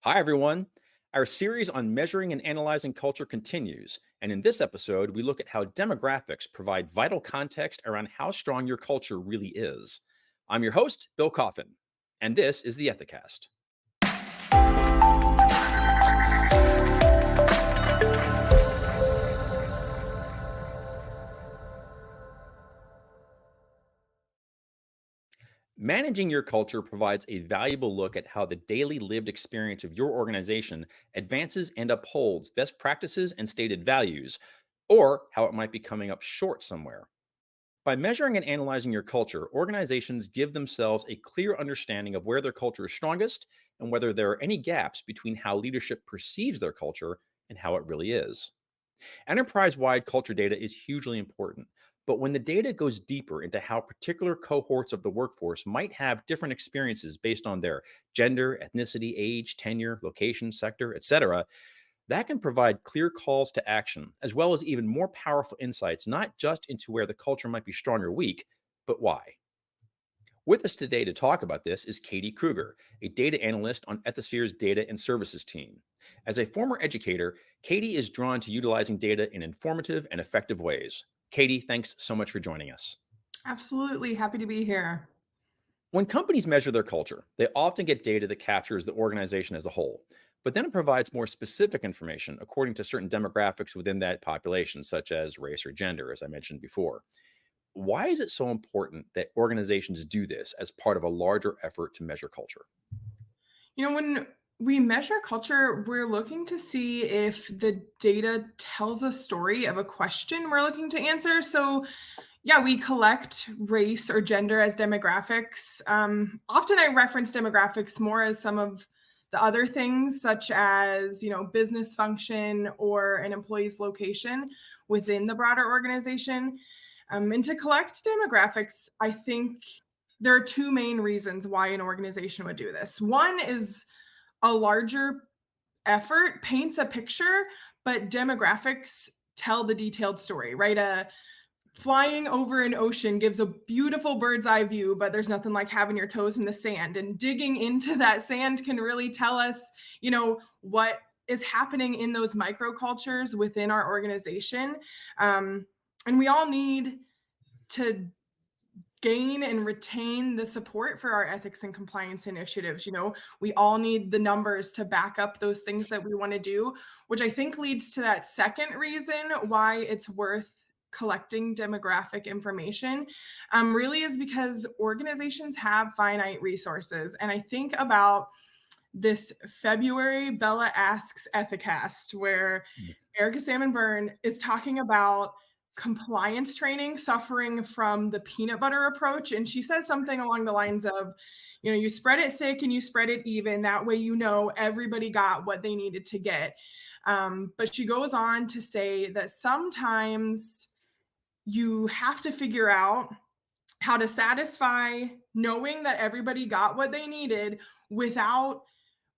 Hi, everyone. Our series on measuring and analyzing culture continues. And in this episode, we look at how demographics provide vital context around how strong your culture really is. I'm your host, Bill Coffin, and this is the Ethicast. Managing your culture provides a valuable look at how the daily lived experience of your organization advances and upholds best practices and stated values, or how it might be coming up short somewhere. By measuring and analyzing your culture, organizations give themselves a clear understanding of where their culture is strongest and whether there are any gaps between how leadership perceives their culture and how it really is. Enterprise wide culture data is hugely important, but when the data goes deeper into how particular cohorts of the workforce might have different experiences based on their gender, ethnicity, age, tenure, location, sector, etc., that can provide clear calls to action, as well as even more powerful insights, not just into where the culture might be strong or weak, but why. With us today to talk about this is Katie Kruger, a data analyst on Ethisphere's data and services team. As a former educator, Katie is drawn to utilizing data in informative and effective ways. Katie, thanks so much for joining us. Absolutely. Happy to be here. When companies measure their culture, they often get data that captures the organization as a whole, but then it provides more specific information according to certain demographics within that population, such as race or gender, as I mentioned before. Why is it so important that organizations do this as part of a larger effort to measure culture? When we measure culture, we're looking to see if the data tells a story of a question we're looking to answer. So, yeah, we collect race or gender as demographics. Often I reference demographics more as some of the other things, such as, business function or an employee's location within the broader organization. And to collect demographics, I think there are two main reasons why an organization would do this. One is a larger effort paints a picture, but demographics tell the detailed story, right? Flying over an ocean gives a beautiful bird's eye view, but there's nothing like having your toes in the sand. And digging into that sand can really tell us, what is happening in those microcultures within our organization. Um, and we all need to gain and retain the support for our ethics and compliance initiatives. We all need the numbers to back up those things that we want to do, which I think leads to that second reason why it's worth collecting demographic information, really is because organizations have finite resources. And I think about this February Bella Asks Ethicast, where Erica Salmon Byrne is talking about compliance training suffering from the peanut butter approach. And she says something along the lines of, you spread it thick and you spread it even. That way, everybody got what they needed to get. But she goes on to say that sometimes you have to figure out how to satisfy knowing that everybody got what they needed without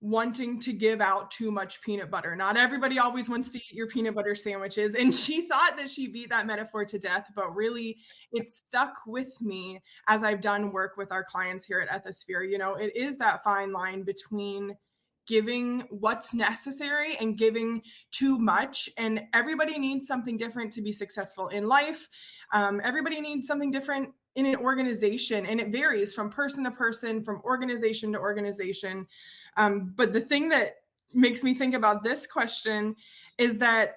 wanting to give out too much peanut butter. Not everybody always wants to eat your peanut butter sandwiches. And she thought that she beat that metaphor to death, but really it stuck with me as I've done work with our clients here at Ethisphere. It is that fine line between giving what's necessary and giving too much. And everybody needs something different to be successful in life. Everybody needs something different in an organization, and it varies from person to person, from organization to organization. But the thing that makes me think about this question is that,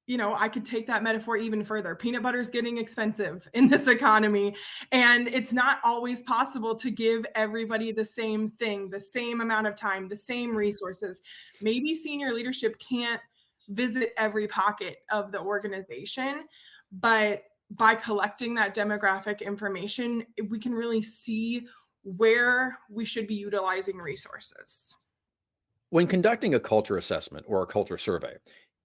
I could take that metaphor even further. Peanut butter is getting expensive in this economy, and it's not always possible to give everybody the same thing, the same amount of time, the same resources. Maybe senior leadership can't visit every pocket of the organization, but by collecting that demographic information, we can really see where we should be utilizing resources. When conducting a culture assessment or a culture survey,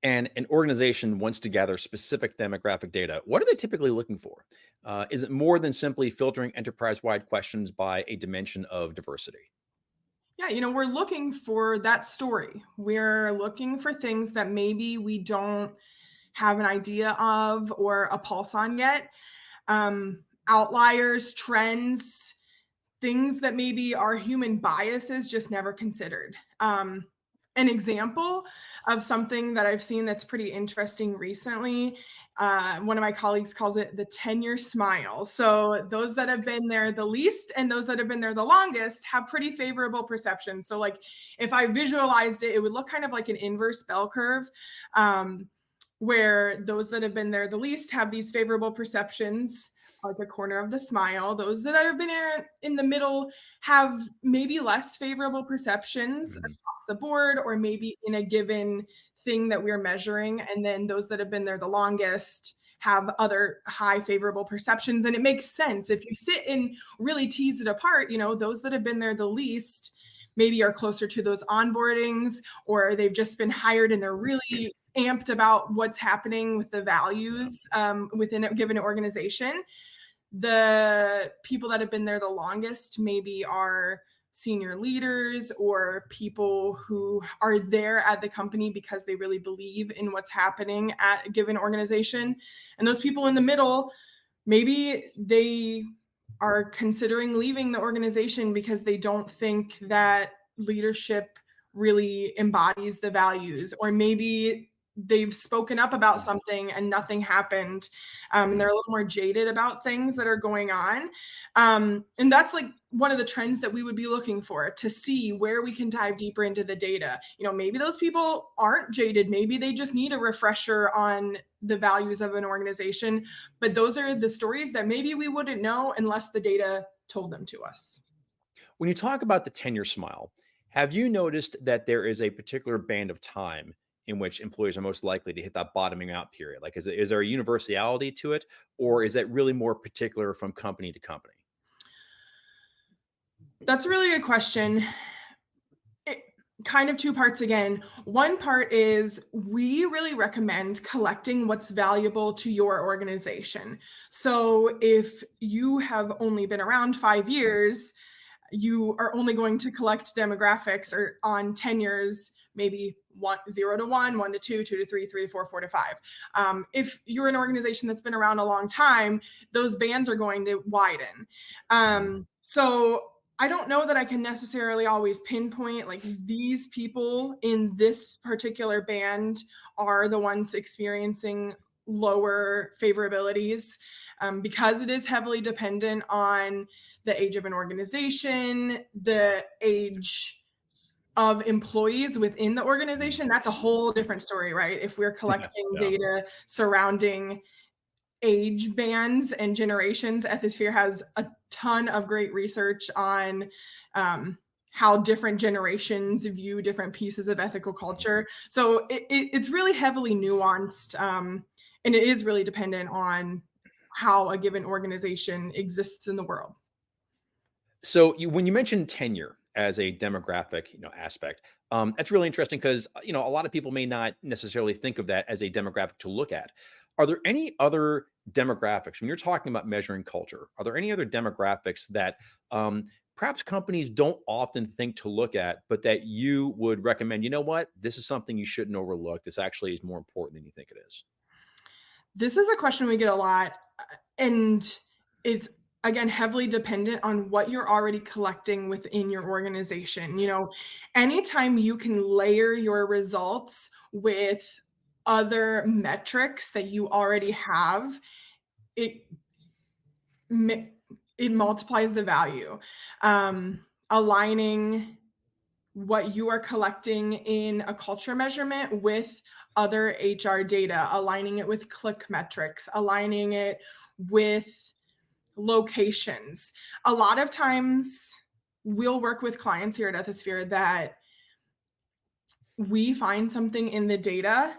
and an organization wants to gather specific demographic data, what are they typically looking for? Is it more than simply filtering enterprise wide questions by a dimension of diversity? Yeah, we're looking for that story. We're looking for things that maybe we don't have an idea of or a pulse on yet. Outliers, trends, things that maybe our human biases just never considered. an example of something that I've seen that's pretty interesting recently. One of my colleagues calls it the tenure smile. So those that have been there the least and those that have been there the longest have pretty favorable perception. So like if I visualized it, it would look kind of like an inverse bell curve. Um, where those that have been there the least have these favorable perceptions, like a corner of the smile. Those that have been in the middle have maybe less favorable perceptions Mhm. across the board, or maybe in a given thing that we're measuring. And then those that have been there the longest have other high favorable perceptions. And it makes sense if you sit and really tease it apart, those that have been there the least maybe are closer to those onboardings, or they've just been hired and they're really amped about what's happening with the values within a given organization. The people that have been there the longest maybe are senior leaders or people who are there at the company because they really believe in what's happening at a given organization. And those people in the middle, maybe they are considering leaving the organization because they don't think that leadership really embodies the values, or maybe they've spoken up about Mhm. something and nothing happened, and they're Mhm. a little more jaded about things that are going on, and that's like one of the trends that we would be looking for to see where we can dive deeper into the data. Maybe those people aren't jaded, maybe they just need a refresher on the values of an organization, but those are the stories that maybe we wouldn't know unless the data told them to us. When you talk about the tenure smile, have you noticed that there is a particular band of time in which employees are most likely to hit that bottoming out period? Like, is there a universality to it, or is that really more particular from company to company? That's a really good question. It, kind of two parts again. One part is we really recommend collecting what's valuable to your organization. So if you have only been around 5 years, you are only going to collect demographics or on tenures, maybe 0 to 1, 1 to 2, 2 to 3, 3 to 4, 4 to 5. If you're an organization that's been around a long time, those bands are going to widen. Mhm. So I don't know that I can necessarily always pinpoint like these people in this particular band are the ones experiencing lower favorabilities, because it is heavily dependent on the age of an organization, the age of employees within the Mhm. organization. That's a whole different story, right? If we're Yeah, collecting yeah. data surrounding age bands and generations, Ethisphere has a ton of great research on um, how different generations view different pieces of ethical culture. So it's really heavily nuanced, and it is really dependent on how a given organization exists in the world. So when you mentioned tenure as a demographic, aspect, that's really interesting because a lot of people may not necessarily think of that as a demographic to look at. Are there any other demographics when you're talking about measuring culture? Are there any other demographics that perhaps companies don't often think to look at, but that you would recommend? You know what? This is something you shouldn't overlook. This actually is more important than you think it is. This is a question we get a lot, and it's again heavily dependent on what you're already collecting within your organization. Anytime you can layer your results with other metrics that you already have, it mi- it multiplies the value. Aligning what you are collecting in a culture measurement with other HR data, aligning it with click metrics, aligning it with locations. A lot of times we'll work with clients here at Ethisphere that we find something in the data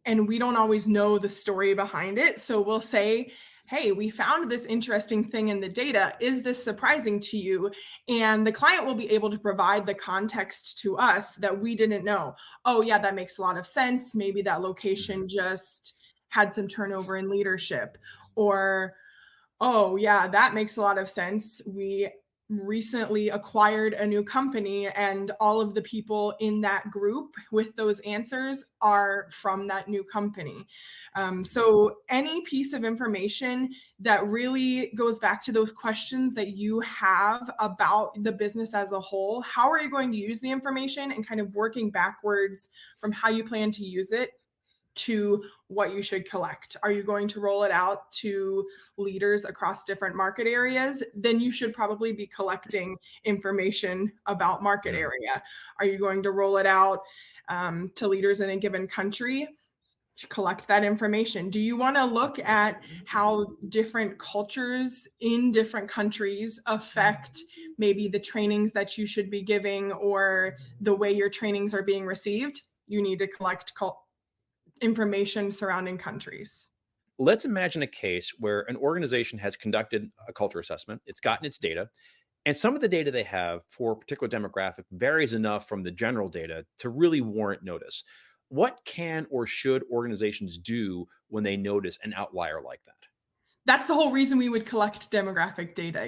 and we don't always know the story behind it. So we'll say, hey, we found this interesting thing in the data. Is this surprising to you? And the client will be able to provide the context to us that we didn't know. Oh, yeah, that makes a lot of sense. Maybe that Mhm. location just had some turnover in leadership. Or, oh, yeah, that makes a lot of sense. We recently acquired a new company and all of the people in that group with those answers are from that new company. So any piece of information that really goes back to those questions that you have about the business as a whole, how are you going to use the information, and kind of working backwards from how you plan to use it to what you should collect. Are you going to roll it out to leaders across different market areas? Then you should probably be collecting information about market Mm. area. Are you going to roll it out to leaders in a given country? Collect that information. Do you want to look at how different cultures in different countries affect maybe the trainings that you should be giving or the way your trainings are being received? You need to collect information surrounding countries. Let's imagine a case where an organization has conducted a culture assessment, it's gotten its data, and some of the data they have for a particular demographic varies enough from the general data to really warrant notice. What can or should organizations do when they notice an outlier like that? That's the whole reason we would collect demographic data.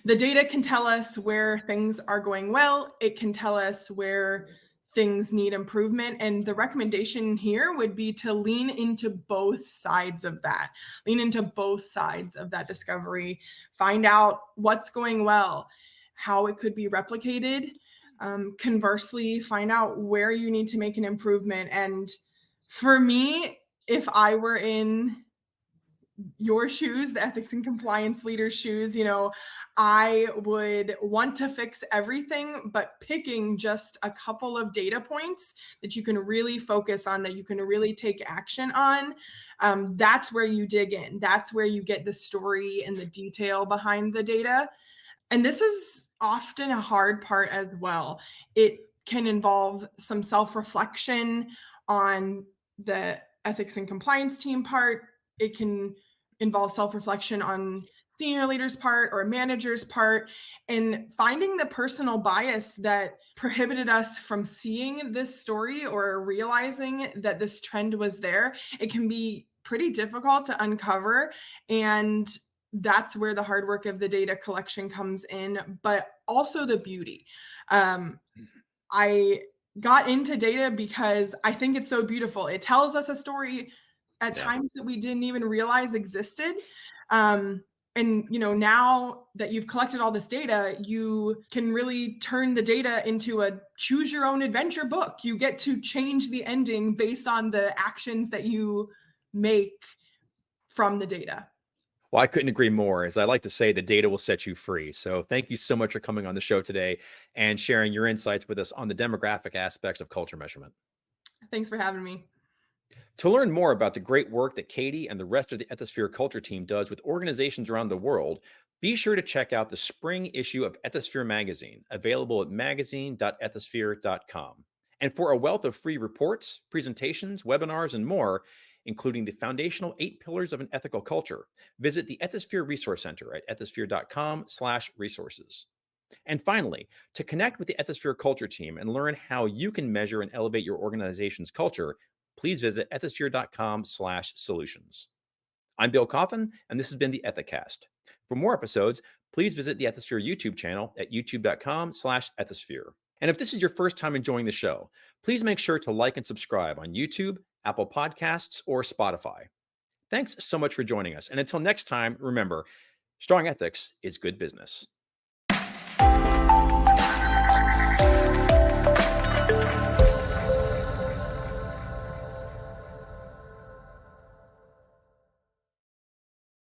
The data can tell us where things are going well, it can tell us where things need improvement. And the recommendation here would be to lean into both sides of that, lean into both sides of that discovery, find out what's going well, how it could be replicated. Conversely, find out where you need to make an improvement. And for me, if I were in your shoes, the ethics and compliance leader's shoes, I would want to fix everything, but picking just a couple of data points that you can really focus on, that you can really take action on. That's where you dig in. That's where you get the story and the detail behind the data. And this is often a hard part as well. It can involve some self reflection on the ethics and compliance team part. It can involve self reflection on senior leaders' part or manager's part, and finding the personal bias that prohibited us from seeing this story or realizing that this trend was there. It can be pretty difficult to uncover. And that's where the hard work of the data collection comes in, but also the beauty. Um, I got into data because I think it's so beautiful. It tells us a story at Yeah. times that we didn't even realize existed. Um, and now that you've collected all this data, you can really turn the data into a choose your own adventure book. You get to change the ending based on the actions that you make from the data. Well, I couldn't agree more. As I like to say, the data will set you free. So thank you so much for coming on the show today and sharing your insights with us on the demographic aspects of culture measurement. Thanks for having me. To learn more about the great work that Katie and the rest of the Ethisphere culture team does with organizations around the world, be sure to check out the spring issue of Ethisphere magazine, available at magazine.ethisphere.com. And for a wealth of free reports, presentations, webinars, and more, including the foundational 8 pillars of an ethical culture, visit the Ethisphere Resource Center at ethisphere.com/resources. And finally, to connect with the Ethisphere culture team and learn how you can measure and elevate your organization's culture, please visit ethisphere.com/solutions. I'm Bill Coffin, and this has been the Ethicast. For more episodes, please visit the Ethisphere YouTube channel at youtube.com/ethisphere. And if this is your first time enjoying the show, please make sure to like and subscribe on YouTube, Apple Podcasts, or Spotify. Thanks so much for joining us. And until next time, remember, strong ethics is good business.